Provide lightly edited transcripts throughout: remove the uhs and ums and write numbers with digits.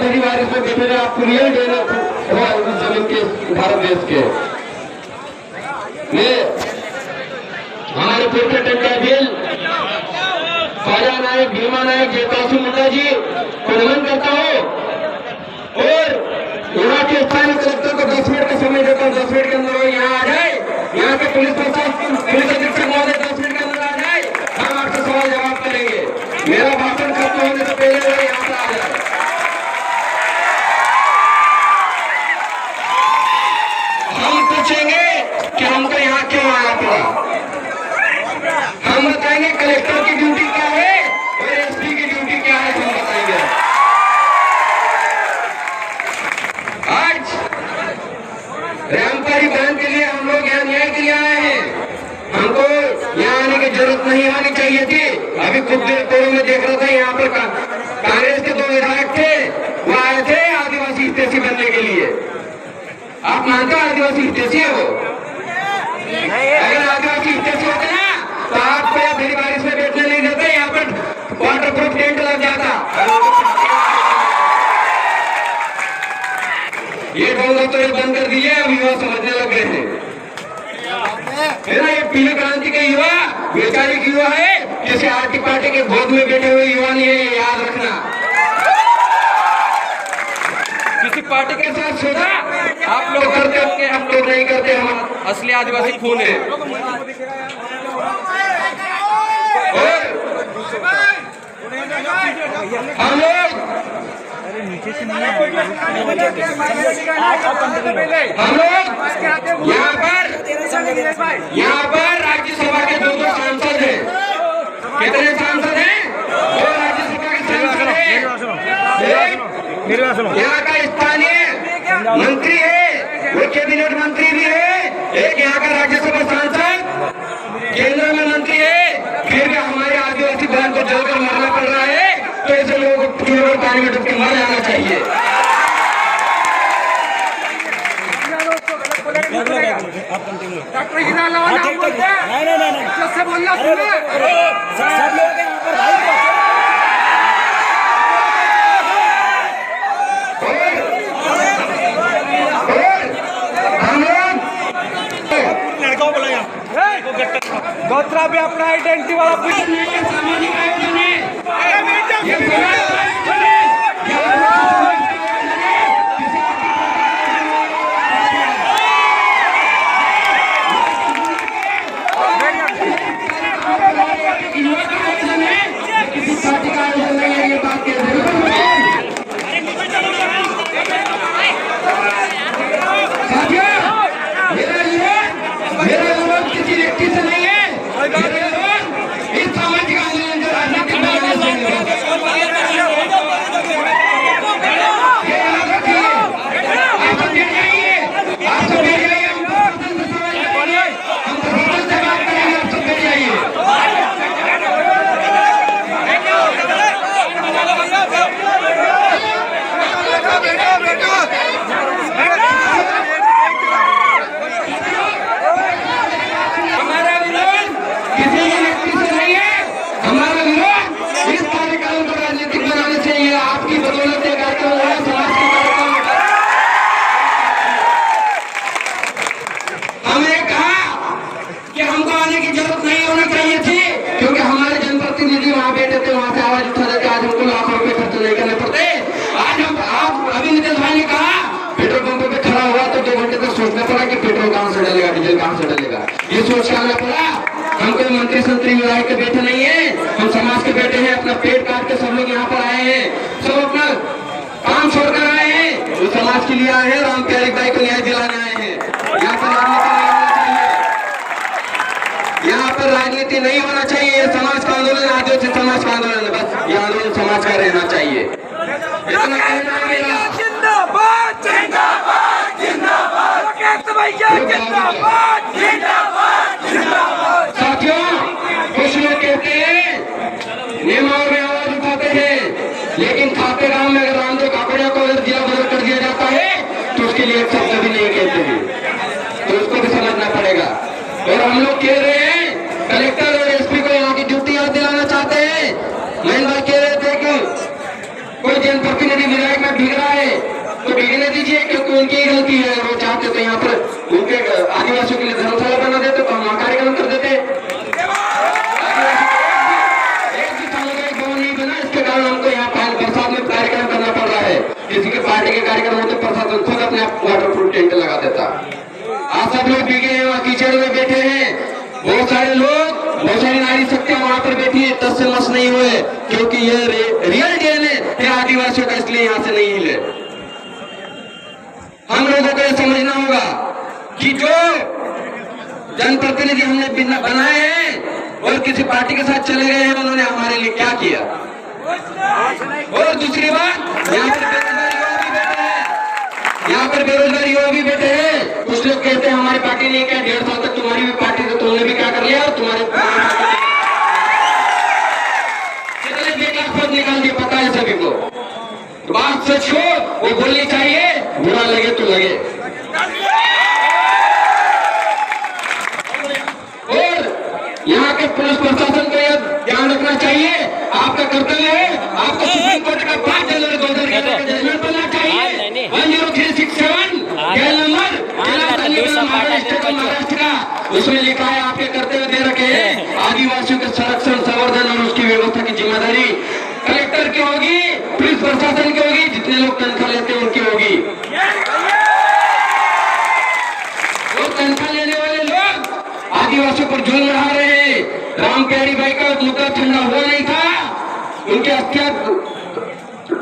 पहली बार इसमें बैठे रहे, आपको रियल डेवलप हुआ इस जमीन के भारत देश के। मैं हमारे पूर्व टंडा ख्वाजा नायक, भीमा नायक, जयकाशी मुंडा जी को नमन करता हूँ और यहाँ के स्थानीय कलेक्टर को 10 मिनट का समय देता हूँ। 10 मिनट के अंदर वो यहाँ आ जाए, यहाँ के पुलिस प्रशासन, पुलिस अधीक्षक महोदय 10 मिनट के अंदर आ जाए, हम आपसे सवाल जवाब करेंगे। मेरा भाषण खत्म होने से पहले वो यहाँ पर आ जाए। हम पूछेंगे कि हमको यहाँ क्यों आना पड़ा, हम बताएंगे कलेक्टर की ड्यूटी क्या है और एसपी की ड्यूटी क्या है, हम बताएंगे। आज रामकारी बहन के लिए हम लोग यहाँ न्याय के लिए आए हैं। हमको यहाँ आने की जरूरत नहीं होनी चाहिए थी। अभी कुछ देर पूर्व में देख रहा था यहाँ पर कांग्रेस के 2 विधायक थे, वो आए थे आदिवासी हितैषी बनने के लिए। आप मानते हो आदिवासी हितैषी है वो? अगर आदिवासी हितैषी होते ना तो आपको या भरी बारिश में बैठने नहीं देते, यहाँ पर वाटर प्रूफ टेंट लग जाता। ये ढोंगा तो ये बंद कर दिए, अब युवा समझने लग गए हैं है ना। ये पीली क्रांति के युवा वैचारिक युवा है, किसी आरती पार्टी के गोद में बैठे हुए युवा नहीं है, ये याद रखना। किसी पार्टी के साथ सोचा आप लोग करते होंगे, हम लोग नहीं करते, हम असली आदिवासी खून है। और हम लोग यहाँ पर राज्यसभा के 2 सांसद हैं। कितने सांसद हैं? 2 राज्यसभा के सांसद हैं। यहाँ का स्थानीय मंत्री है, वो कैबिनेट मंत्री भी है, एक यहाँ का राज्यसभा सांसद केंद्र में मंत्री है, फिर भी हमारे आदिवासी बहन को जलकर मरना पड़ रहा है। तो ऐसे लोगों को चूल्हे और पानी में डूब के मर जाना चाहिए। डॉक्टर हिना लावा नाम बोलते हैं, नहीं कैसे बोलना सुनिए सब लोग यहाँ पर लड़कों बोला गोत्रा भी अपना आइडेंटिटी वाला सामाजिक आयोजन है। किसी पार्टी का आयोजन नहीं है, ये बात के मेरा विरोध किसी व्यक्ति से नहीं है, मेरा विरोध इस सामाजिक आंदोलन जो राजनीतिक सोचना पड़ा कि पेट्रोल कहां से डलेगा, डीजल कहां से डलेगा, ये सोच के आना पड़ा। हम कोई मंत्री संतरी विधायक के बेटे नहीं है, हम समाज के बेटे हैं। अपना पेट काट के सब लोग यहाँ पर आए हैं, सब अपना काम छोड़कर आए हैं, वो समाज के लिए आए हैं, राम प्यारी बाई को न्याय दिलाने आए हैं। यहाँ पर यहाँ पर राजनीति नहीं होना चाहिए। ये समाज का आंदोलन, आदिवासी समाज का आंदोलन है, बस ये आंदोलन समाज का रहना चाहिए। इतना कहना है मेरा। जिंदाबाद जिंदाबाद जिंदाबाद जिंदाबाद जिंदाबाद। साथियों, कुछ लोग कहते हैं नियमावली में आवाज उठाते हैं, लेकिन खाते गांव में अगर रामदेव काकड़िया को जिला बदल कर दिया जाता है तो उसके लिए एक शब्द भी नहीं कहते हैं, तो उसको भी समझना पड़ेगा। और हम लोग कह रहे हैं कलेक्टर और एसपी को यहाँ की ड्यूटी याद दिलाना चाहते हैं। महेंद्र भाई कह रहे थे कि कोई जनप्रतिनिधि विधायक में भीग उनकी ही गलती है। अगर वो चाहते तो यहाँ पर उनके आदिवासियों के लिए धर्मशाला बना देते तो हम वहाँ कार्यक्रम कर देते। एक भी सामुदायिक भवन नहीं बना, इसके कारण हमको यहाँ बरसात में कार्यक्रम करना पड़ रहा है। किसी के पार्टी के कार्यक्रम होते प्रशासन खुद अपने आप वाटर प्रूफ टेंट लगा देता। आप सब लोग भीगे हैं, वहाँ कीचड़ में बैठे हैं, बहुत सारे लोग, बहुत सारी नारी शक्तियां वहां पर बैठी है, तस से मस नहीं हुए, क्योंकि ये रियल डीएनए है आदिवासियों का, इसलिए यहां से नहीं हिले। हम लोगों को यह समझना होगा कि जो जनप्रतिनिधि हमने बनाए हैं और किसी पार्टी के साथ चले गए हैं, उन्होंने हमारे लिए क्या किया। और दूसरी बात, यहाँ पर बेरोजगार युवा भी बैठे हैं। कुछ लोग कहते हैं हमारी पार्टी ने क्या 1.5 साल तक तुम्हारी भी पार्टी थी, तुमने भी क्या कर लिया, और तुम्हारे कितने बेकार पद निकाल दिए पता है सभी को। तो बात सच हो वो बोलनी चाहिए, बुरा लगे तो लगे। और यहाँ के पुलिस प्रशासन को यह ध्यान रखना चाहिए, आपका कर्तव्य है, आपको सुप्रीम कोर्ट का 5 जनवरी 2011 का जजमेंट बनना चाहिए। 10367 गैल नंबर महाराष्ट्र का, उसमें लिखा है आपके कर्तव्य दे रखे हैं। आदिवासियों के संरक्षण, संवर्धन और उसकी व्यवस्था की जिम्मेदारी कलेक्टर की होगी, पुलिस प्रशासन की होगी, जितने लोग तनख्वाह लेते हैं उनकी होगी। और तनख्वाह लेने वाले लोग आदिवासियों पर जुल्म बढ़ा रहे हैं। राम प्यारी भाई का मुद्दा ठंडा हुआ नहीं था, उनकी हत्या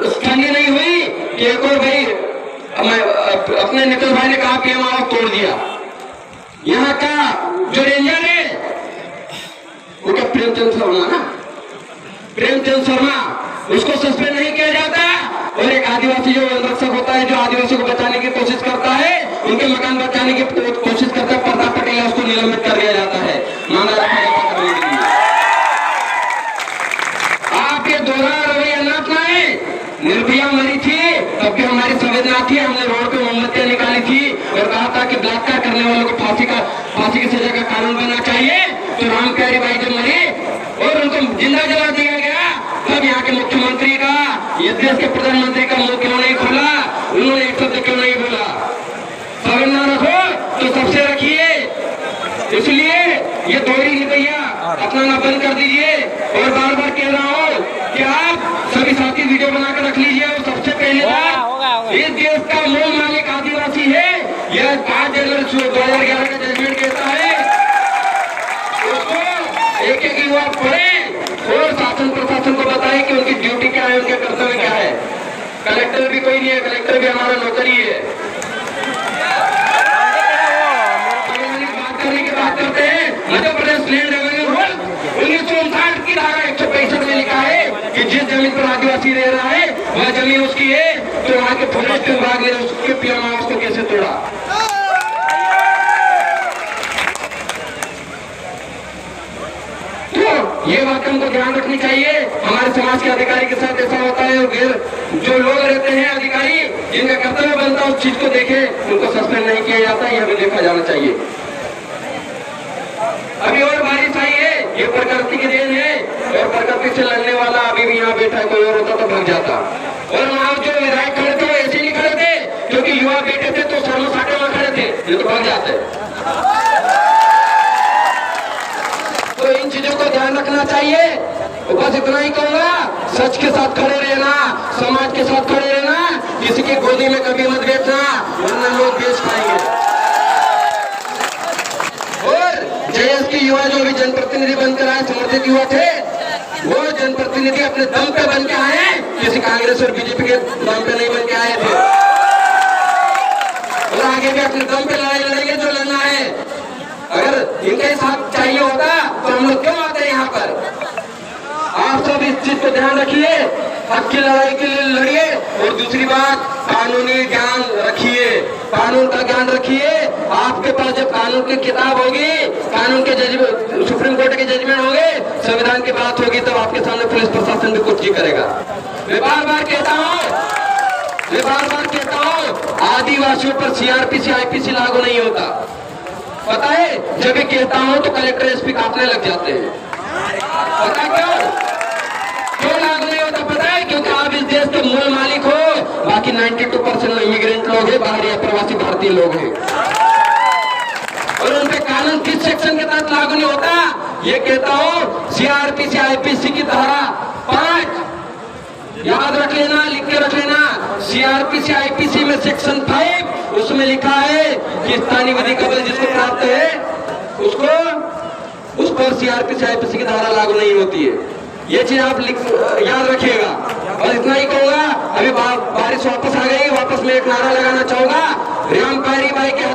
स्थानीय नहीं हुई कि एक और भाई अपने नितिन भाई ने कहा कि हम आवाज तोड़ दिया। यहाँ का जो रेंजर है वो क्या प्रेमचंद शर्मा ना, प्रेमचंद शर्मा, उसको सस्पेंड नहीं किया जाता। और एक आदिवासी जो रक्षक होता है, जो आदिवासियों को बचाने की कोशिश करता है, उनके मकान बचाने की कोशिश करता है, प्रताप पटेल, उसको निलंबित कर दिया जाता है मामला करने के लिए। आप ये दोहरा रवैया ना अपनाएं। निर्भया मरी थी तब भी हमारी संवेदना थी, हमने रोड पे मोमबत्तियां निकाली थी और कहा था कि बलात्कार करने वालों को फांसी की सजा का कानून बनना चाहिए। तो राम प्यारी बाई जब मरी और उनको जिंदा जला दिया गया, तब यहाँ के मुख्यमंत्री का, ये देश के प्रधानमंत्री का मुंह क्यों नहीं खोला, उन्होंने एक शब्द क्यों नहीं बोला। संवेदना रखो तो सबसे रखिए, इसलिए ये दोहरी रवैया अपनाना बंद कर दीजिए। और बार बार कह रहा हूँ कि आप सभी साथी वीडियो बनाकर रख लीजिए। और सबसे पहले बात, इस देश का मूल मालिक आदिवासी है। यह 5 जनवरी 2011 का जजमेंट कहता है, उसको एक एक युवा पढ़े और शासन प्रशासन को बताए कि उनकी ड्यूटी क्या है, उनके कर्तव्य क्या है। कलेक्टर भी कोई नहीं है, कलेक्टर भी हमारा नौकरी है। बात करने की बात करते हैं, Madhya Pradesh land revenue rule 1959 की धारा 165 में लिखा है कि जिस जमीन पर आदिवासी रह रहा है वह जमीन उसकी है। तो वहाँ के फॉरेस्ट विभाग ने उसके पीएम आवास को कैसे तोड़ा। तो ये बात हमको ध्यान रखनी चाहिए। हमारे समाज के अधिकारी के साथ ऐसा होता है, और जो लोग रहते हैं अधिकारी, जिनका कर्तव्य बनता है उस चीज को देखे, उनको सस्पेंड नहीं किया जाता, यह भी देखा जाना चाहिए। अभी और बारिश आई है, ये प्रकृति की देन है, और प्रकृति से लड़ने वाला अभी भी यहाँ बैठा है, कोई और होता तो भाग जाता। और वहाँ जो विधायक खड़े थे वो ऐसे नहीं खड़े थे, क्योंकि युवा बैठे थे तो सर्व साटे वहां खड़े थे, ये तो भाग जाते। तो इन चीजों को ध्यान रखना चाहिए। बस इतना ही कहूंगा, सच के साथ खड़े रहना, समाज के साथ खड़े रहना, किसी की गोदी में कभी मत बैठना, वरना लोग बेच खाएंगे। और जयस की युवा जो भी जनप्रतिनिधि बनकर आए, समर्थित युवा थे, वो जनप्रतिनिधि अपने दम पे बन के आए, किसी कांग्रेस और बीजेपी के दम पे नहीं बन के आए थे। और आगे भी अपने दम पे लड़ाई लड़ेंगे जो लड़ना है। अगर इनके साथ चाहिए होता तो हम लोग क्यों आते हैं यहाँ पर। आप सब इस चीज को ध्यान रखिए, हक की लड़ाई के लिए लड़िए। और दूसरी बात, कानूनी ज्ञान रखिए, कानून का ज्ञान रखिए। आपके पास जब कानून की किताब होगी, कानून के जजमेंट, सुप्रीम कोर्ट के जजमेंट होंगे, संविधान की बात होगी, तब आपके सामने पुलिस प्रशासन भी कुछ ही करेगा। मैं बार बार कहता हूँ, आदिवासियों पर सीआरपीसी आईपीसी लागू नहीं होता। पता है, जब भी कहता हूँ तो कलेक्टर एसपी कांपने लग जाते हैं। पता क्यों लागू नहीं होता? पता है, क्योंकि आप इस देश के मूल मालिक हो, बाकी 92% इमिग्रेंट लोग लोग हैं, बाहरी अप्रवासी भारतीय लोग हैं। और उन पे कानून किस सेक्शन के तहत लागू नहीं होता? ये कहता हूं सीआरपीसी आईपीसी की धारा 5 याद रख लेना, लिख के रख लेना। सीआरपीसी आईपीसी में सेक्शन 5 उसमें लिखा है कि स्थानीय विधिक बल जिसको प्राप्त है उस पर सीआरपीसी आईपीसी की धारा लागू नहीं होती है। ये चीज आप याद रखिएगा। और इतना ही कहूंगा, अभी बारिश वापस आ गई, वापस में एक नारा लगाना चाहूंगा। रामकारी भाई के